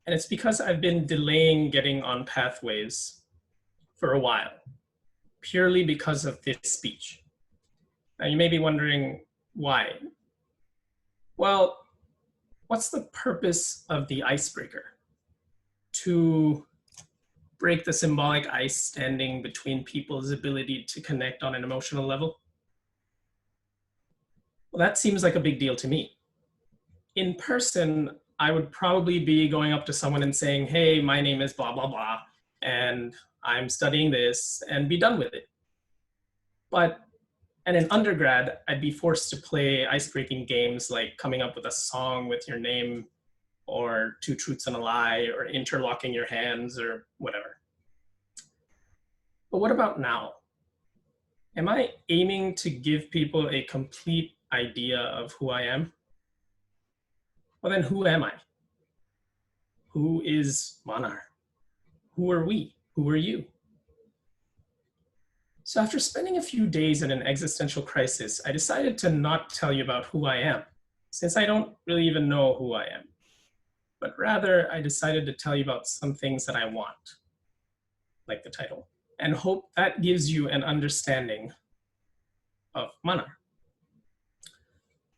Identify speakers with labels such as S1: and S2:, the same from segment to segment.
S1: And it's because I've been delaying getting on pathways for a while, purely because of this speech. Now you may be wondering why. Well, what's the purpose of the icebreaker? To break the symbolic ice standing between people's ability to connect on an emotional level? Well, that seems like a big deal to me. In person, I would probably be going up to someone and saying, hey, my name is blah, blah, blah, and I'm studying this, and be done with it. But in undergrad, I'd be forced to play ice-breaking games like coming up with a song with your name, or two truths and a lie, or interlocking your hands, or whatever. But what about now? Am I aiming to give people a complete idea of who I am? Well, then who am I? Who is Manar? Who are we? Who are you? So after spending a few days in an existential crisis, I decided to not tell you about who I am, since I don't really even know who I am. But rather, I decided to tell you about some things that I want, like the title, and hope that gives you an understanding of Manar.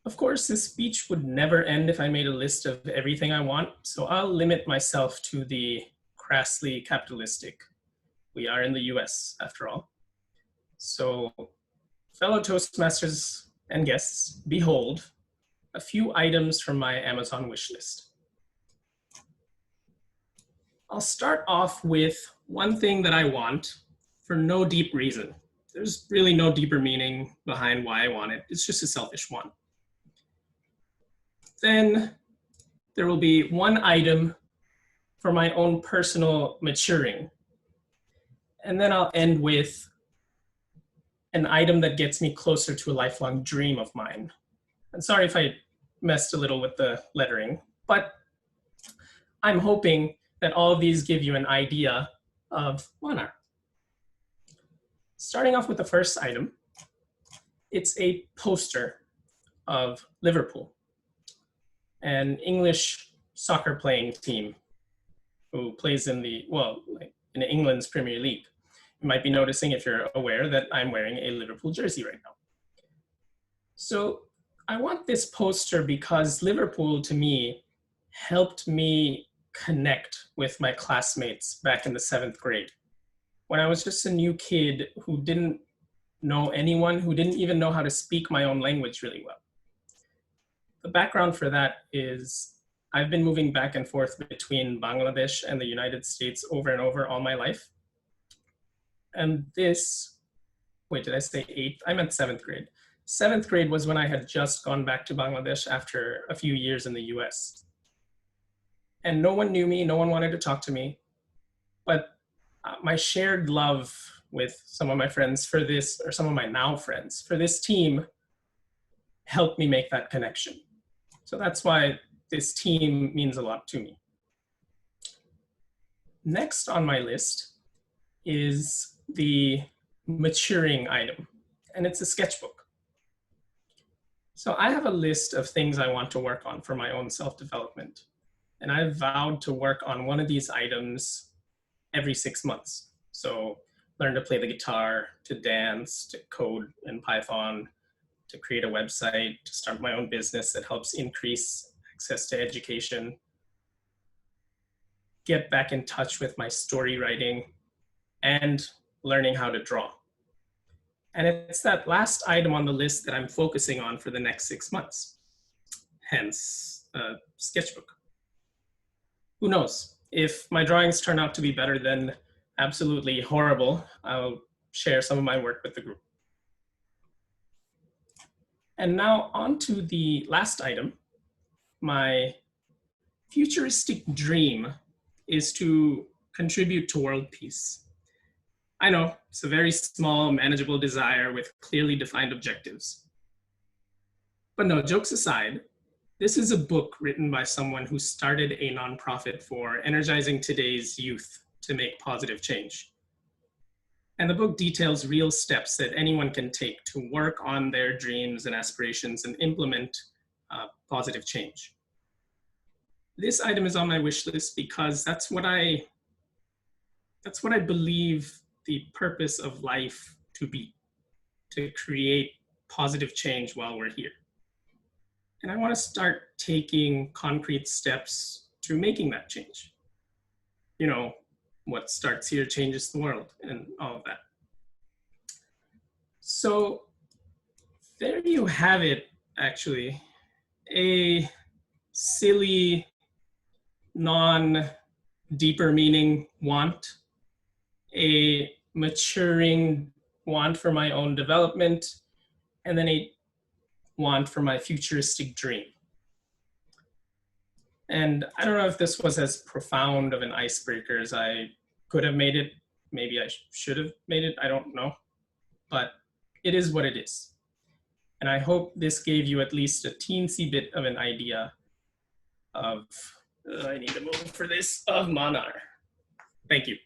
S1: Of course, this speech would never end if I made a list of everything I want, so I'll limit myself to the crassly capitalistic. We are in the US, after all. So, fellow Toastmasters and guests, behold, a few items from my Amazon wish list. I'll start off with one thing that I want for no deep reason. There's really no deeper meaning behind why I want it. It's just a selfish one. Then there will be one item for my own personal maturing. And then I'll end with an item that gets me closer to a lifelong dream of mine. And sorry if I messed a little with the lettering, but I'm hoping that all of these give you an idea of Manar. Starting off with the first item, it's a poster of Liverpool, an English soccer playing team who plays in in England's Premier League. You might be noticing, if you're aware, that I'm wearing a Liverpool jersey right now. So I want this poster because Liverpool, to me, helped me connect with my classmates back in the 7th grade. When I was just a new kid who didn't know anyone, who didn't even know how to speak my own language really well. The background for that is I've been moving back and forth between Bangladesh and the United States over and over all my life. And this, wait, did I say 8th? I meant 7th grade. 7th grade was when I had just gone back to Bangladesh after a few years in the US. And no one knew me, no one wanted to talk to me. But my shared love with some of my friends for this, or some of my now friends, for this team helped me make that connection. So that's why this team means a lot to me. Next on my list is the maturing item, and it's a sketchbook. So I have a list of things I want to work on for my own self-development, and I've vowed to work on one of these items every 6 months. So learn to play the guitar, to dance, to code in Python, to create a website, to start my own business that helps increase access to education, get back in touch with my story writing, and learning how to draw. And it's that last item on the list that I'm focusing on for the next 6 months, hence sketchbook. Who knows? If my drawings turn out to be better than absolutely horrible, I'll share some of my work with the group. And now on to the last item. My futuristic dream is to contribute to world peace. I know, it's a very small, manageable desire with clearly defined objectives. But no, jokes aside, this is a book written by someone who started a nonprofit for energizing today's youth to make positive change. And the book details real steps that anyone can take to work on their dreams and aspirations and implement positive change. this item is on my wish list because that's what I believe the purpose of life to be, to create positive change while we're here. And I want to start taking concrete steps to making that change. You know, what starts here changes the world and all of that. So there you have it, actually. A silly, non-deeper meaning want, a maturing want for my own development, and then a want for my futuristic dream. And I don't know if this was as profound of an icebreaker as I could have made it. Maybe I should have made it, I don't know. But it is what it is. And I hope this gave you at least a teensy bit of an idea of, I need to move for this, of Manar. Thank you.